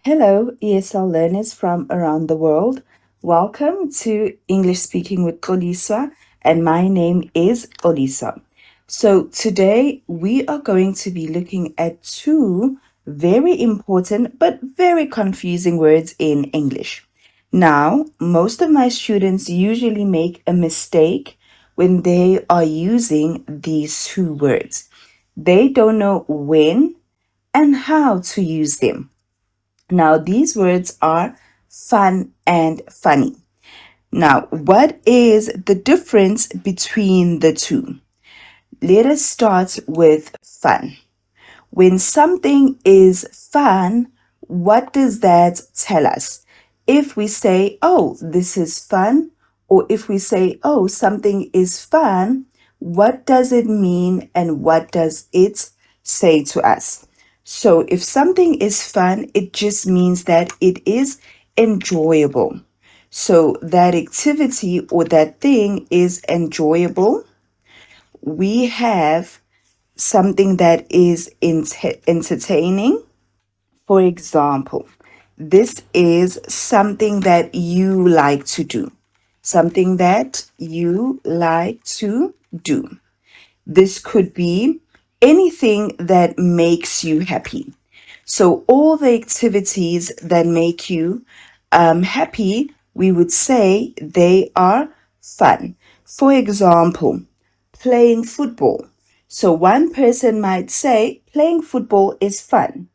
Hello, ESL learners from around the world. Welcome to English Speaking with Xoliswa, and my name is Xoliswa. So, today we are going to be looking at two very important but very confusing words in English. Now, most of my students usually make a mistake when they are using these two words. They don't know when and how to use them. Now, these words are fun and funny. Now, what is the difference between the two? Let us start with fun. When something is fun, what does that tell us? If we say, oh, this is fun, or if we say, oh, something is fun, what does it mean and what does it say to us? So if something is fun, it just means that it is enjoyable. So that activity or that thing is enjoyable. We have something that is entertaining. For example, this is something that you like to do. Something that you like to do. This could be anything that makes you happy. So, all the activities that make you happy, we would say they are fun. For example, playing football. So, one person might say playing football is fun.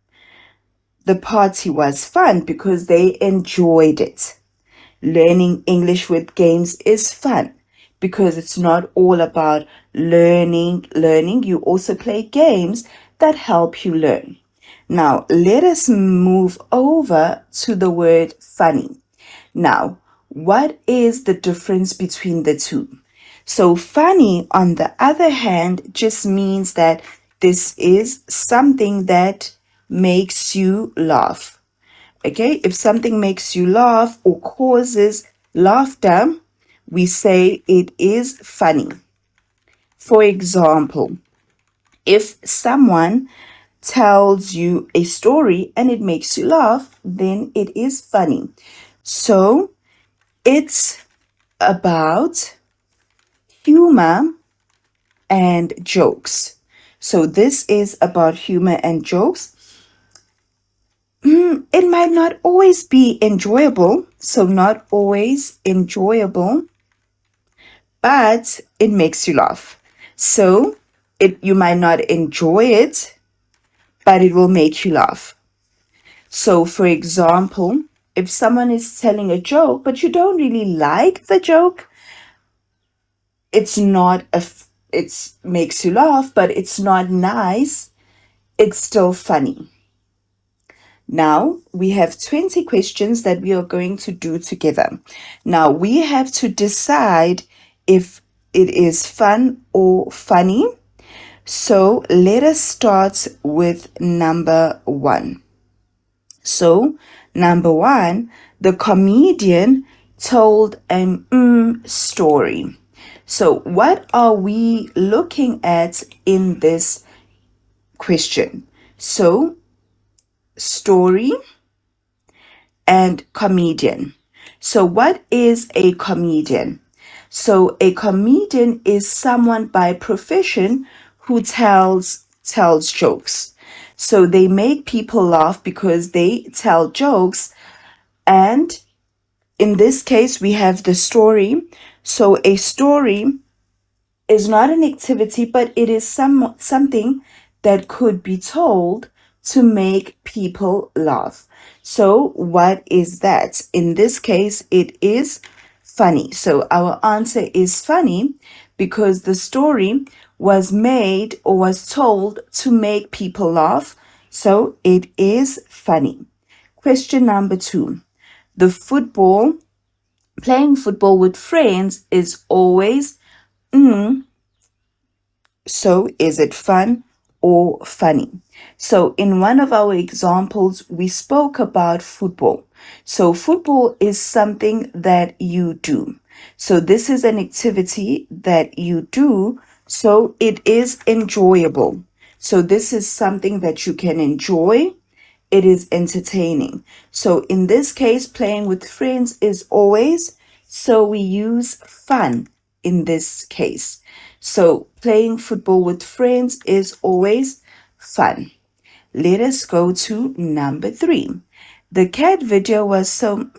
The party was fun because they enjoyed it. Learning English with games is fun because it's not all about learning. You also play games that help you learn. Now, let us move over to the word funny. Now, what is the difference between the two? So, funny, on the other hand, just means that this is something that makes you laugh. Okay, if something makes you laugh or causes laughter, we say it is funny. For example, if someone tells you a story and it makes you laugh, then it is funny. So it's about humor and jokes. So this is about humor and jokes. It might not always be enjoyable, so not always enjoyable, but it makes you laugh. So you might not enjoy it, but it will make you laugh. So for example, if someone is telling a joke, but you don't really like the joke, it's not it makes you laugh, but it's not nice, it's still funny. Now, we have 20 questions that we are going to do together. Now, we have to decide if it is fun or funny. So, let us start with number one. So, number one, the comedian told an story. So, what are we looking at in this question? So, story and comedian. So, what is a comedian? So, a comedian is someone by profession who tells jokes. So, they make people laugh because they tell jokes. And in this case, we have the story. So, a story is not an activity, but it is something that could be told to make people laugh. So, what is that? In this case, it is funny. So, our answer is funny because the story was made or was told to make people laugh. So, it is funny. Question number two. Playing football with friends is always so is it fun or funny? So in one of our examples, we spoke about football. So football is something that you do. So this is an activity that you do. So it is enjoyable. So this is something that you can enjoy it is entertaining. So in this case, playing with friends is always, so we use fun in this case. So playing football with friends is always fun. Let us go to number 3. The cat video was so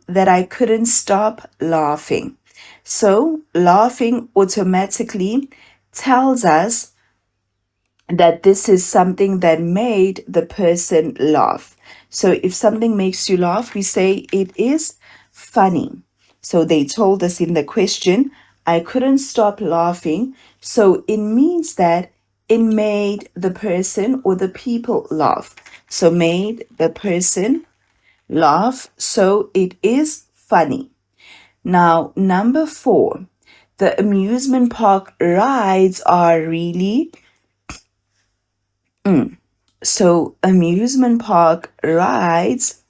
that I couldn't stop laughing. So laughing automatically tells us that this is something that made the person laugh. So if something makes you laugh, we say it is funny. So they told us in the question, I couldn't stop laughing. So it means that it made the person or the people laugh. So made the person laugh. So it is funny. Now, number 4, the amusement park rides are really so amusement park rides.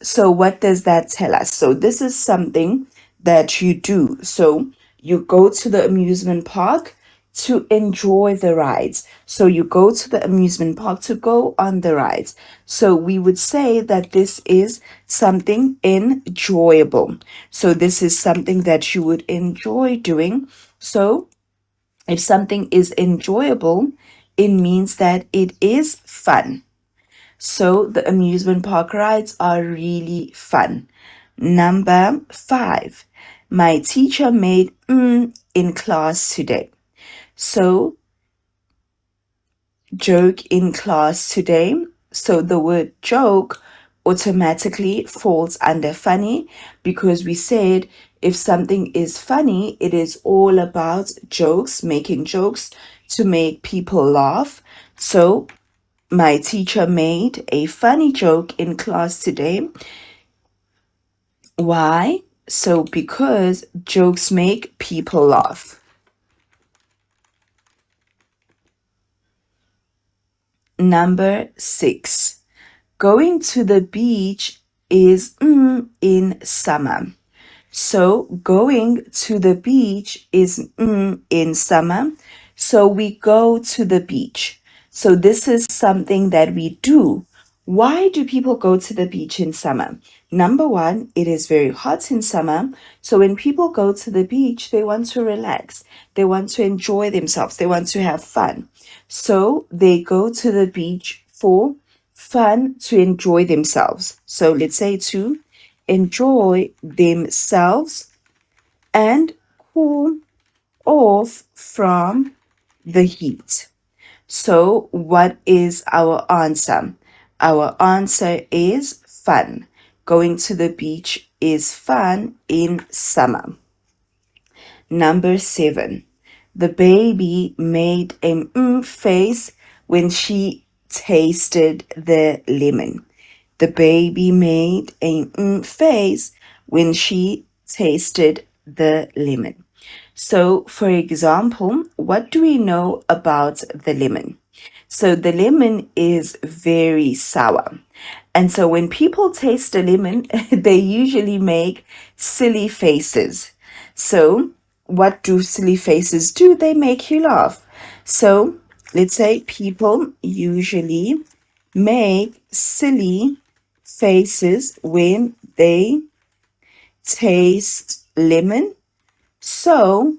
So what does that tell us? So this is something that you do. So you go to the amusement park to enjoy the rides. So you go to the amusement park to go on the rides. So we would say that this is something enjoyable. So this is something that you would enjoy doing. So if something is enjoyable, it means that it is fun. So the amusement park rides are really fun. Number 5, my teacher made in class today. So joke in class today. So the word joke automatically falls under funny because we said if something is funny, it is all about jokes, making jokes to make people laugh. So my teacher made a funny joke in class today. Why? So because jokes make people laugh. Number 6. Going to the beach is in summer. So going to the beach is in summer. So we go to the beach. So this is something that we do. Why do people go to the beach in summer? Number 1, it is very hot in summer. So when people go to the beach, they want to relax. They want to enjoy themselves. They want to have fun. So they go to the beach for fun, to enjoy themselves. So let's say to enjoy themselves and cool off from the heat. So what is our answer? Our answer is fun. Going to the beach is fun in summer. Number 7. The baby made a face when she tasted the lemon. The baby made a face when she tasted the lemon. So, for example, what do we know about the lemon? So, the lemon is very sour. And so, when people taste a lemon, they usually make silly faces. So, what do silly faces do? They make you laugh. So, let's say people usually make silly faces when they taste lemon. So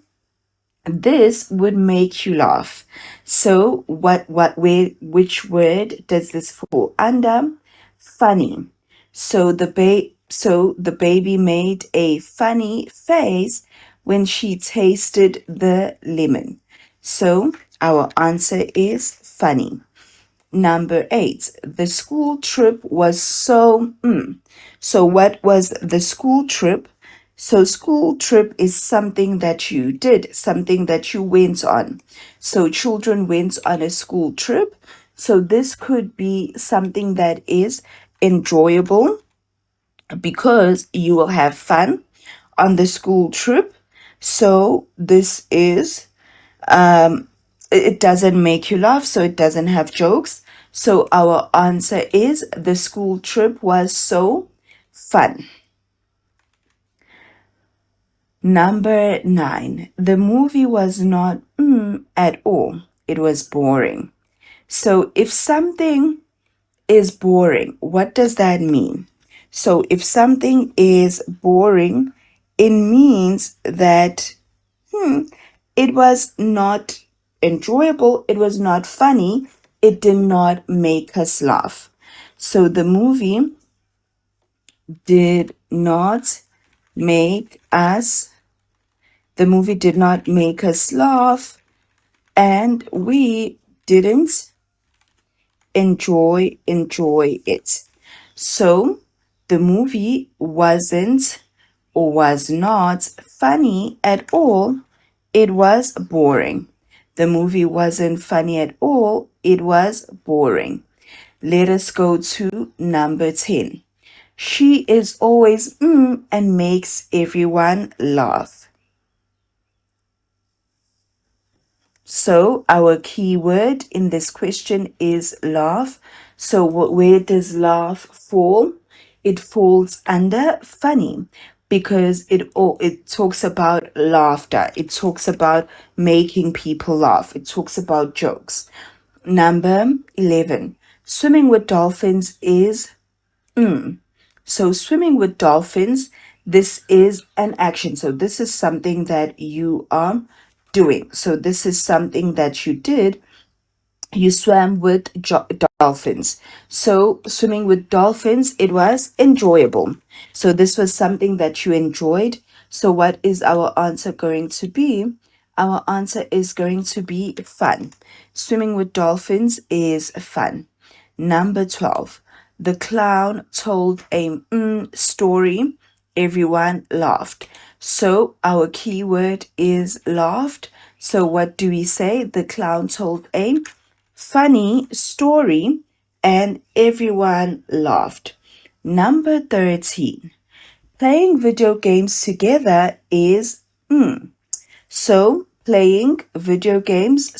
this would make you laugh. So which word does this fall under? Funny. So the baby made a funny face when she tasted the lemon. So our answer is funny. Number 8, the school trip was so. So what was the school trip? So school trip is something that you did, something that you went on. So children went on a school trip. So this could be something that is enjoyable because you will have fun on the school trip. So this is it doesn't make you laugh, so it doesn't have jokes. So our answer is the school trip was so fun. Number 9, the movie was not at all. It was boring. So if something is boring. What does that mean? So if something is boring, it means that it was not enjoyable, it was not funny, it did not make us laugh. So did not make us the movie did not make us laugh, and we didn't enjoy it. So the movie wasn't or was not funny at all. It was boring. The movie wasn't funny at all. It was boring. Let us go to number 10. She is always and makes everyone laugh. So our keyword in this question is laugh. So where does laugh fall? It falls under funny because it talks about laughter. It talks about making people laugh. It talks about jokes. Number 11. Swimming with dolphins is so swimming with dolphins, this is an action. So this is something that you are doing. So this is something that you did. You swam with dolphins. So swimming with dolphins, it was enjoyable. So this was something that you enjoyed. So what is our answer going to be? Our answer is going to be fun. Swimming with dolphins is fun. Number 12. The clown told a story. Everyone laughed. So our keyword is laughed. So what do we say? The clown told a funny story and everyone laughed. Number 13. Playing video games together is playing video games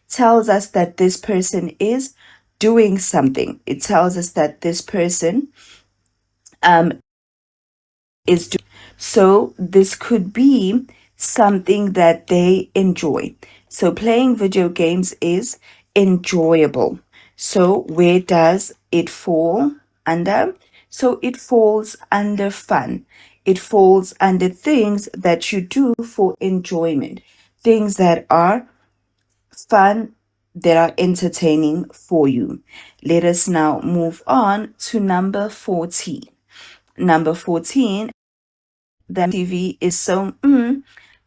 tells us that this person is doing something. It tells us that this person is doing. So this could be something that they enjoy. So playing video games is enjoyable. So where does it fall under? So it falls under fun. It falls under things that you do for enjoyment, things that are fun, that are entertaining for you. Let us now move on to number 14. Number 14, the TV is so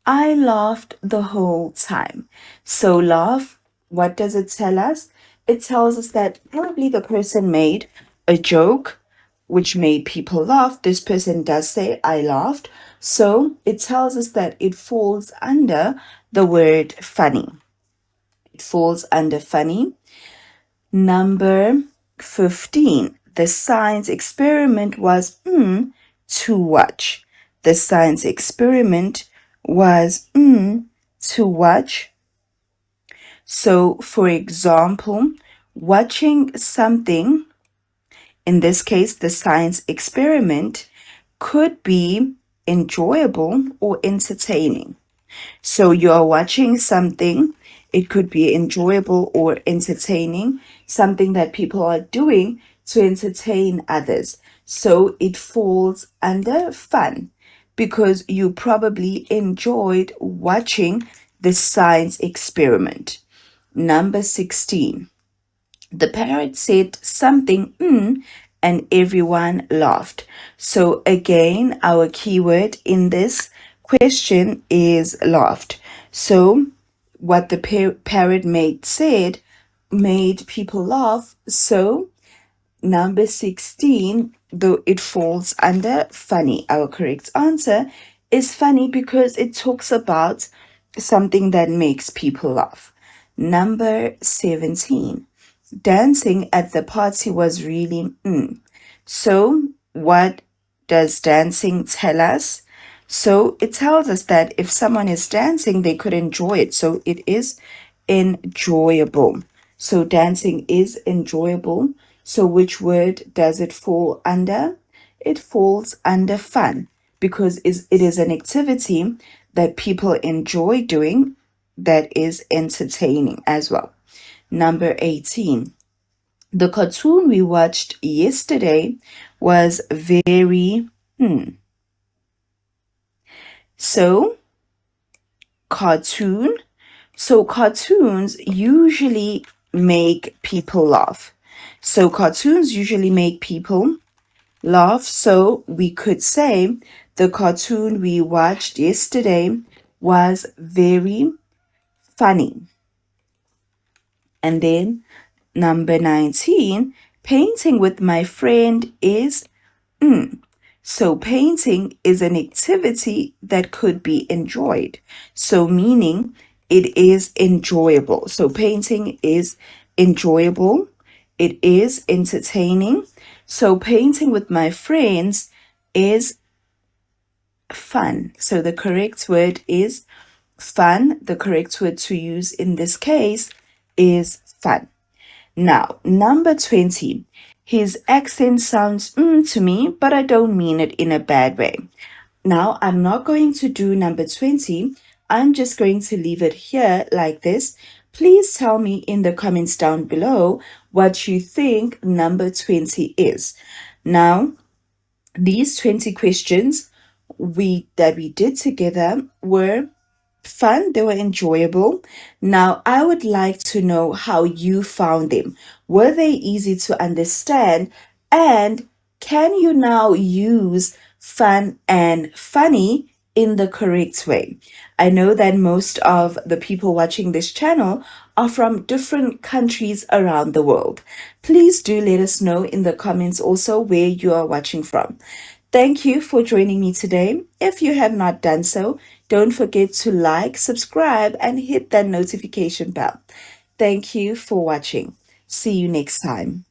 I laughed the whole time. So laugh, what does it tell us? It tells us that probably the person made a joke which made people laugh. This person does say I laughed. So it tells us that it falls under the word funny. It falls under funny. Number 15. The science experiment was to watch. The science experiment was to watch. So, for example, watching something, in this case, the science experiment, could be enjoyable or entertaining. So you are watching something, it could be enjoyable or entertaining, something that people are doing to entertain others. So it falls under fun because you probably enjoyed watching the science experiment. Number 16. The parrot said something and everyone laughed. So again, our keyword in this question is laughed. So what the parrot said made people laugh. So number 16, though it falls under funny. Our correct answer is funny because it talks about something that makes people laugh. Number 17. Dancing at the party was really So what does dancing tell us? So it tells us that if someone is dancing, they could enjoy it. So it is enjoyable. So dancing is enjoyable. So which word does it fall under? It falls under fun because it is an activity that people enjoy doing that is entertaining as well. Number 18. The cartoon we watched yesterday was very, hmm. So, cartoon. So, cartoons usually make people laugh. So, cartoons usually make people laugh. So, we could say the cartoon we watched yesterday was very funny. And then number 19, painting with my friend is So painting is an activity that could be enjoyed. So meaning it is enjoyable. So painting is enjoyable. It is entertaining. So painting with my friends is fun. So the correct word is fun. The correct word to use in this case is fun. Now, number 20. His accent sounds to me, but I don't mean it in a bad way. Now, I'm not going to do number 20. I'm just going to leave it here like this. Please tell me in the comments down below what you think number 20 is. Now, these 20 questions that we did together were fun, they were enjoyable. Now, I would like to know how you found them. Were they easy to understand? And can you now use fun and funny in the correct way? I know that most of the people watching this channel are from different countries around the world. Please do let us know in the comments also where you are watching from. Thank you for joining me today. If you have not done so, don't forget to like, subscribe, and hit that notification bell. Thank you for watching. See you next time.